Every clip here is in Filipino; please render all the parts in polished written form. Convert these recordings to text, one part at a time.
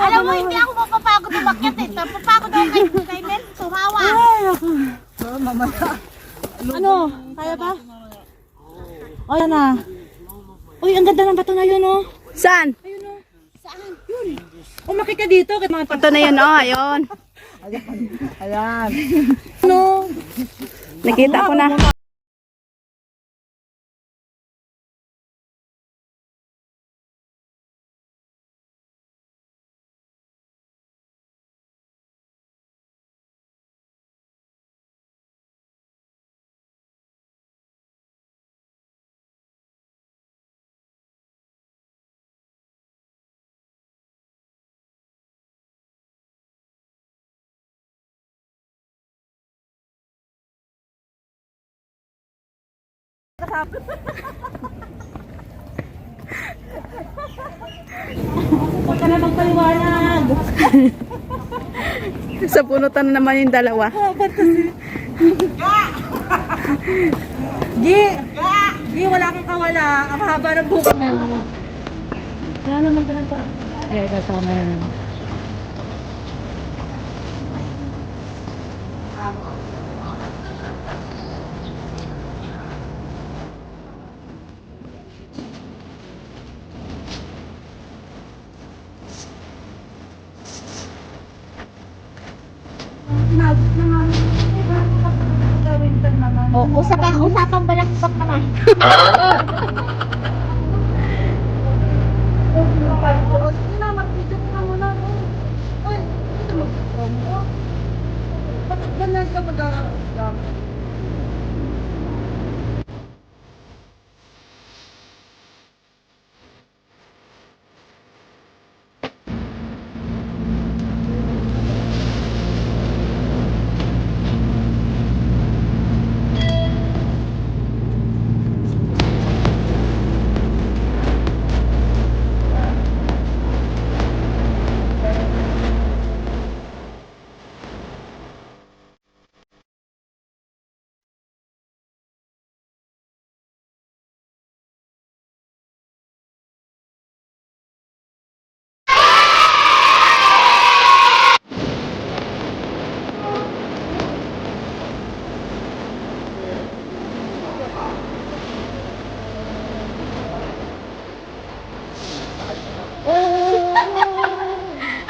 Alam mo, hindi ako mapapagod umakyat eh. Papagod ako kay Mel. Tumawa. Ano? Kaya pa? O, yan na. Uy, ang ganda ng bato na yun, oh. Saan? Saan? Yun. Umaki ka dito. Ito na yun, oh, ayun. Ayan. Ano? Nakita ko na. Huwag ka na magpaliwanag. Sa punutan na naman yung dalawa. Gi! Gi, wala kang kawala. Ang haba ng buka mo. Wala naman ka na pa. Ay, kasama na. O, usapang balakpak naman.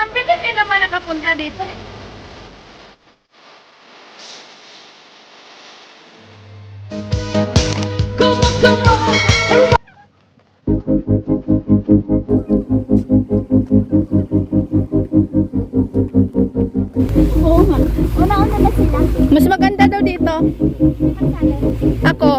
Ang bilis din naman nakapunta dito. Oo nga. Una-una na sila. Mas maganda daw dito. Ako.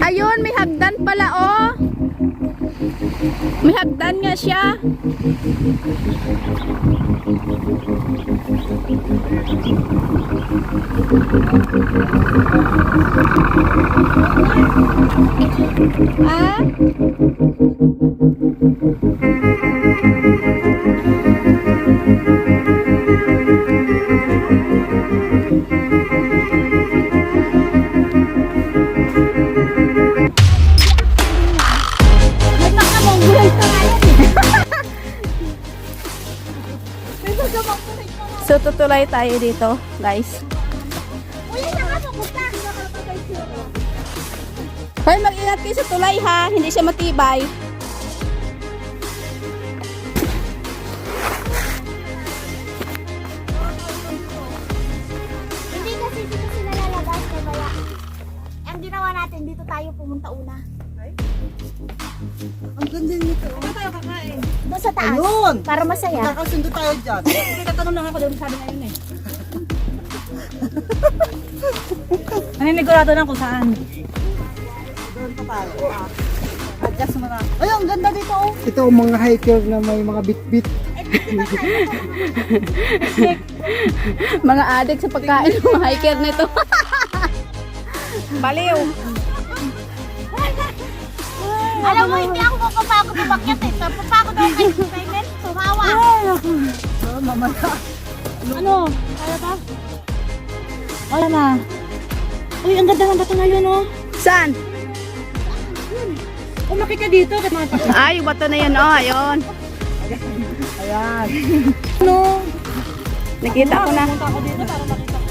Ayun, may hagdan pala, oh. May hagdan nga siya. Ah? So tutulay tayo dito, guys. Uy, nakapupunta. Hoy, mag-ingat kayo sa tulay ha, hindi siya matibay. Hindi kasi dito sila lalabas na baya. Ang ginawa natin, dito tayo pumunta una. Ang ganda nito. Saan tayo kakain? Doon sa taas. Ayun! Para masaya. Kakasundo tayo dyan. Tatanong lang ako doon, sabi ngayon eh. Naninigurado lang kung saan. Doon pa tayo. Adjust mo na. Ay, ang ganda dito oh. Ito ang mga hiker na may mga bit-bit. Mga adik sa pagkain ng mga hiker nito. Baliw. Alam mo, hindi ako mapapagod umakyat eh. Napapagod ako kay Simon. Tumawa. Mamaya. Ano? Kaya ba? Wala na. Uy, ang ganda ng bato na yun oh. Saan? Umakit ka dito. Ay, yung bato na yun oh. Ayun. Ayan. Ano? Nakita ko na. Punta ako dito para makita ko.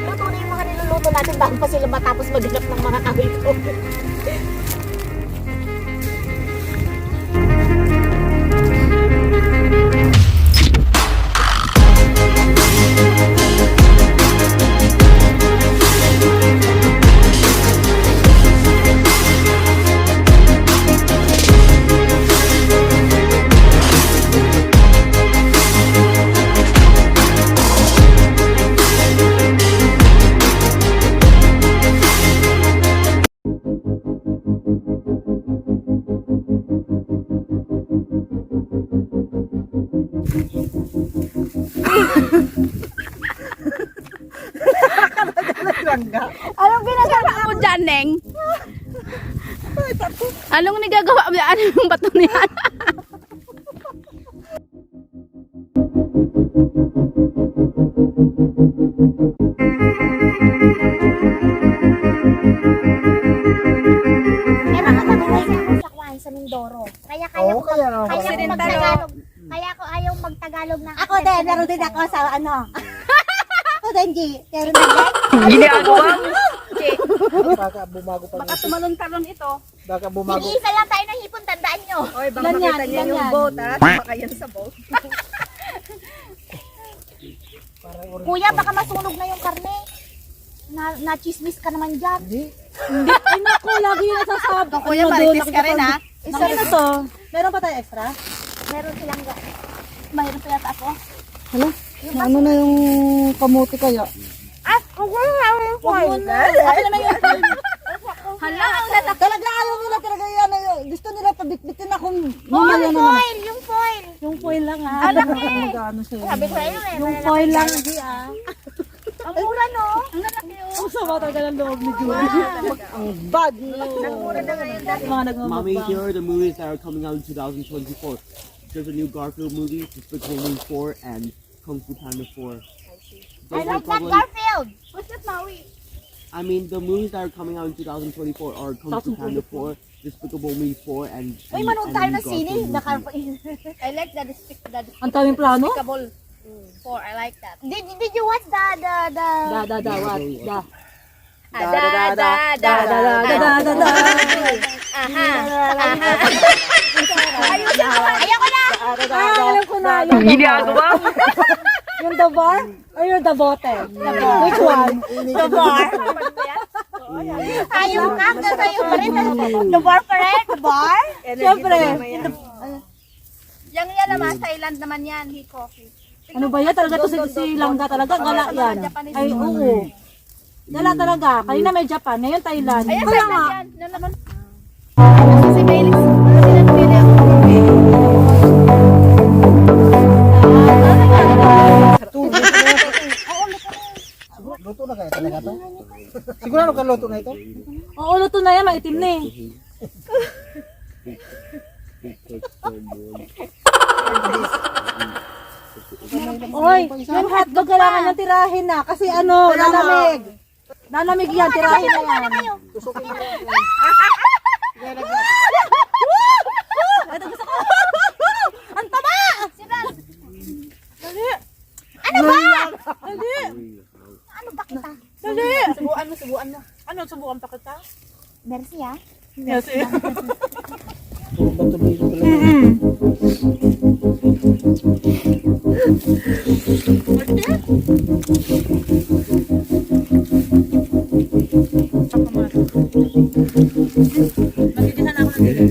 Luto na yung mga niluluto natin bago pa sila matapos maghanap ng mga kahoy ko. Anong ginagawa mo dyan, Neng? Anong nagagawa mo? Ano yung bato niyan? Kaya makakatuloy na ako sa Kwan, sa Mindoro. Kaya kaya ko, kaya naman. kaya ko magtagalog. Kaya ko ayaw magtagalog ng Ako din, meron din ako sa ano. Ako din, G. Meron din. Ginagawa mo? Baka bumago pa Baka tumalon-talon ito. Baka bumago. Nag-iisa lang tayo ng hipon, tandaan nyo. Oy, baka Ilan yan? makita niyo Ilan yung yan? boat, ha? Baka yan sa boat. Kuya, baka masunog na yung karne. Na-chismis ka naman dyan. Hindi. Ay naku, lagi yung nasasabi. Kuya, marites ka rin, ha? Isa na to. Meron pa tayo extra? Meron silang mahirap pa yata ako. Ano na yung kamote kaya? Huwag mo na yung foil. Ako naman yung Hala, ang lalaki. Talaga ayaw nila talaga yan. Gusto nila pabitbitin akong Yung foil, yung foil. yung foil lang ha. Ang laki. Magano siya. Sabi ko sa'yo eh. Yung malalaki. foil lang, hindi ah. Ang mura no? Ang lalaki oh. Ang sama talaga ng loob ni Julie. Ang bad no. Mura na ngayon dati. Mga Mommy, nagmamukbang. here are the movies that are coming out in 2024. There's a new Garfield movie, Despicable Me 4, and Kung Fu Panda 4. I Those are like that probably, Garfield. What's that Maui? I mean, the movies that are coming out in 2024 are Kung Fu Panda 4, Despicable Me 4, and Uy, and manood the tayo new ng sine. Garfield movie. I like the Ang daming plano. despicable 4. I like that. Did you watch the What? Ayaw ko na! Alam ko na. Yung ginagawa? Yung the bar? Or yung the bote? Which one? The bar? Ayaw ka? Ayaw pa rin. The bar pa rin? The bar? Siyempre. Yang yan naman, sa Thailand naman yan, he coffee. Ano ba yan? Talaga to si Langga talaga. Gala yan. Ay, oo. Gala talaga. Kanina may Japan. Ngayon Thailand. Ayan, Kaya Thailand nga. yan. Ano naman? Si Felix. Sinatpili ako. Luto na kaya talaga to? Sigurado ka luto na ito? Oo, luto na yan. Maitim na eh. Oy, yung hotdog kailangan niyang tirahin na. Kasi ano, lalamig. Lalamig yan, tirahin na yan. Ito gusto ko. Ang taba! Dali. Ano ba? Dali. Dali! Subuan mo. Ano, subuan pa kita? Merci ah. Yes, eh. Puro bato dito pala. Nagtitinhan ako ng dili.